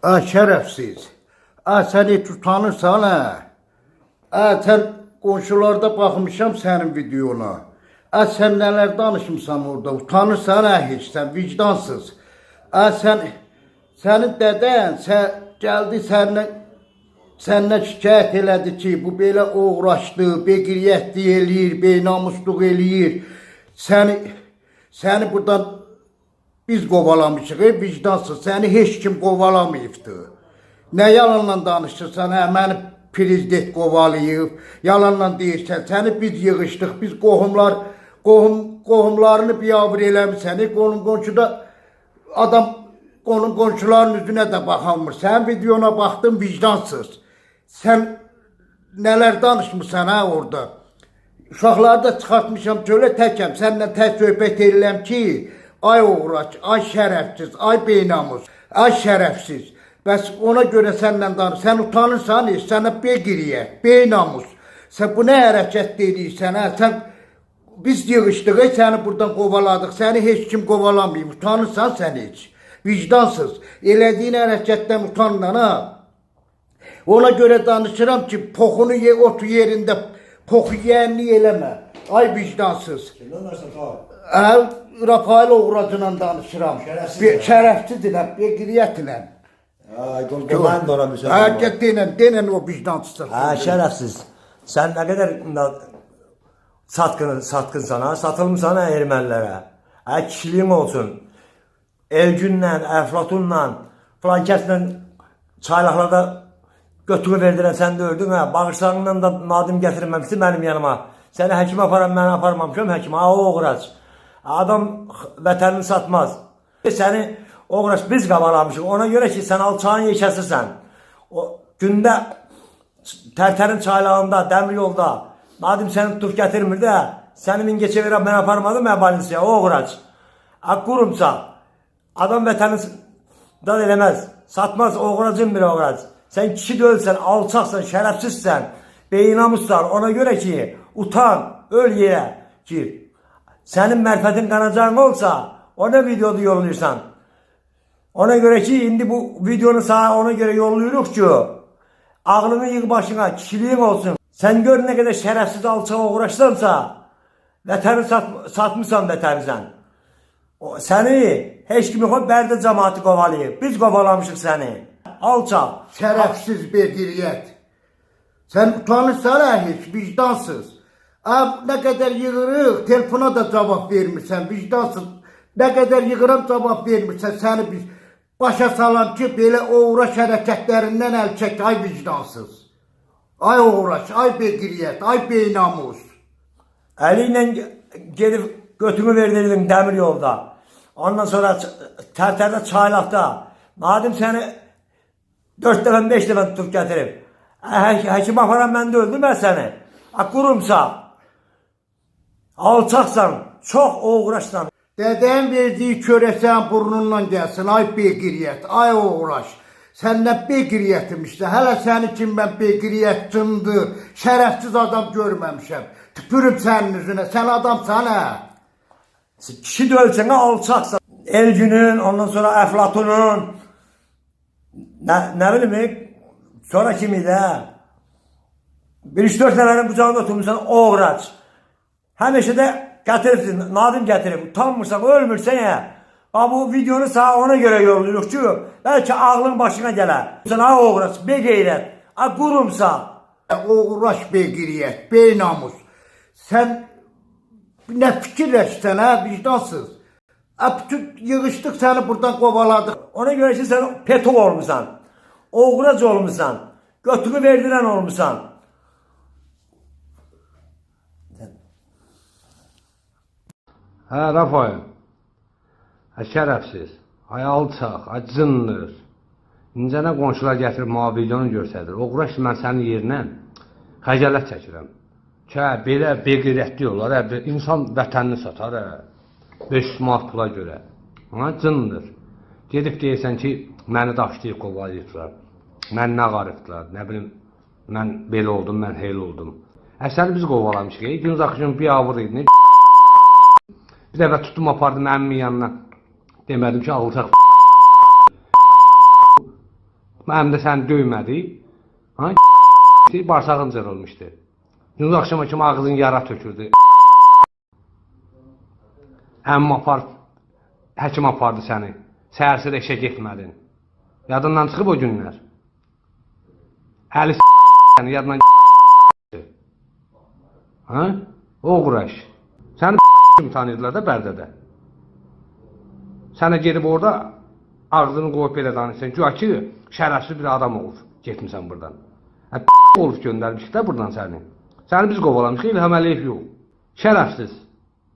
Şərəfsiz. Sən heç utanırsan, sən qonşularda baxmışam sənin videona. Sən nələr danışmışsan orada, utanırsan, heç sən vicdansız. Sənin dədən gəldi səndən şikayət elədi ki, bu belə uğraşdı, beqiriyyətli eləyir, beynamusluq eləyir. Səni buradan biz qovalamışıq, vicdansız, səni heç kim qovalamayıbdır. Nə yalanla danışırsan, məni prezident qovalayıb, yalanla deyirsən, səni biz yığışdıq, biz qohumlarını biyavr eləmişsən, qonşuda adam qonşuların üzünə də baxamır. Sən videona baxdın, vicdansız. Sən nələr danışmışsan orada? Uşaqları da çıxartmışam, çölə təkəm, səndən tək söhbət edirəm ki, ay uğraç, ay şərəfsiz, ay beynamus, ay şərəfsiz. Bəs ona görə səndən danış, sən utanırsan, sənə beqiriyyət, beynamus. Sən bu nə hərəkət deyirsən, biz yığışdıq, səni buradan qovaladıq, səni heç kim qovalamayıb, utanırsan sən heç. Vicdansız, elədiyin hərəkətdən utandan, Ona görə danışıram ki, poxunu ye, otu yerində, poxu yiyənlik eləmə. Ay vicdansız. Rafael Oğracı'la danışıram. Şərəfsizdirəm, beqiriyyətirəm. Mən də ona bir şey Denən o vicdansızdır. Şərəfsiz. Sən nə qədər satqınsan, satılmışsan ermənilərə. Kişiliyin olsun. Elgünlə, Əflatunla, filan kəslə çaylaqlarda götürü verdirən sən də öldün. Bağırsağından da nadim gətirməmişsin mənim yanıma. Səni həkimə aparam, mən aparmamışam həkimə. O uğraç. Adam vətənini satmaz. Səni uğraç biz qabalamışıq. Ona görə ki, sən alçağın yeşəsirsən. Gündə Tərtərin çaylağında, dəmir yolda nadim səni tutub gətirmir də, səni min geçə verəm, mən aparmadım balisiya, o uğraç. Qurumsa, adam vətənindən eləməz, satmaz, uğracın bir uğraç. Sən kişi dölsən, alçaqsan, şərəfsizsən, beynamussan, ona görə ki, utan, öl yerə ki, sənin mərfətin qanacağın olsa, ona videoda yollayırsan. Ona görə ki, indi bu videonu sana ona görə yollayırıq ki, ağlını yığ başına, kişiliyin olsun. Sən gör nə qədər şərəfsiz alçağa uğraşsansa, vətəni satmışsan vətənizən. Səni heç kim yox, bərdə cəmaatı qovalayıb. Biz qovalamışıq səni. Alçaq. Şərəfsiz beqiriyyət. Sən utanırsan, heç vicdansız. Nə qədər yığırıq, telefona da cavab vermirsən, vicdansız. Nə qədər yığıram, cavab vermirsən, səni biz başa salam ki, belə uğraş hərəkətlərindən əl çək, ay vicdansız. Ay uğraş, ay beqiriyyət, ay beynamus. Əli ilə gedib götümü verdirdin dəmir yolda. Ondan sonra Tərtərdə çaylaqda. Nadim səni 4 dəfə, 5 dəfə tutub gətirib. Həkim aparam, mən də öldüm səni. Qurumsa, alçaqsan, çox uğraşsan. Dədən verdiyi körəsən burnundan gəlsin, ay beqiriyyət, ay uğraş. Səndən beqiriyyətim işte, hələ səni kim mən beqiriyyət cındır, şərəfsiz adam görməmişəm. Tüpürüm sənin üzünə, sən adamsan, Kişi dölsənə alçaqsan. Elgünün, ondan sonra Əflatunun, nə bilim, sonra kimi də, 1-3-4 nəfərin qucağında oturmuşsan, uğraç. Həmişə də gətiribsin, nadim gətirib, utanmırsan, ölmürsən bu videonu sana ona görə yollayırıq ki, bəlkə ağlın başına gələr. Sən uğraş, beqeyrət, qurumsa. Uğraş, beqiriyyət, beynamus. Sən nə fikirləşsən, vicdansız. Bütün yığışdıq, səni buradan qovaladıq. Ona görə ki, sən petok olmuşsan, uğrac olmuşsan, götümü verdirən olmuşsan. Rafael, şərəfsiz, ay alçaq, ay cındır. İncənə qonşular gətirib videonu görsədir. Uğraş, mən sənin yerinə xəcələt çəkirəm. Belə beqirətli olar, insan vətənini satar, 500 manat pula görə. Cındır. Gedib deyirsən ki, məni daşlayıb qovalayıblar, məni nə qarıbdılar, nə bilim, mən belə oldum, mən heyl oldum. Səni biz qovalamışıq, gün zaxıcın bir avır idi. Bir dəfə tutdum, apardım əmmin yanına. Demədim ki, alçaq Mənim də səni döymədi. Ha? Bağırsağın cırılmışdı. Dün axşama kimi ağzın yara töküldü. Əmmə aparıb, həkim apardı səni. Səhərsi də işə getmədin. Yadından çıxıb o günlər. Əli səni yadından ha? O Quraş. Səni kimi tanıyırdılar da Bərdədə. Sənə gedib orada ağzını qoyub belə danışsan. Güya ki, şərəfsiz bir adam olur. Getmirsən buradan. Olub göndərmişik də buradan səni. Səni biz qovalamışıq, İlham Əliyev yox. Şərəfsiz.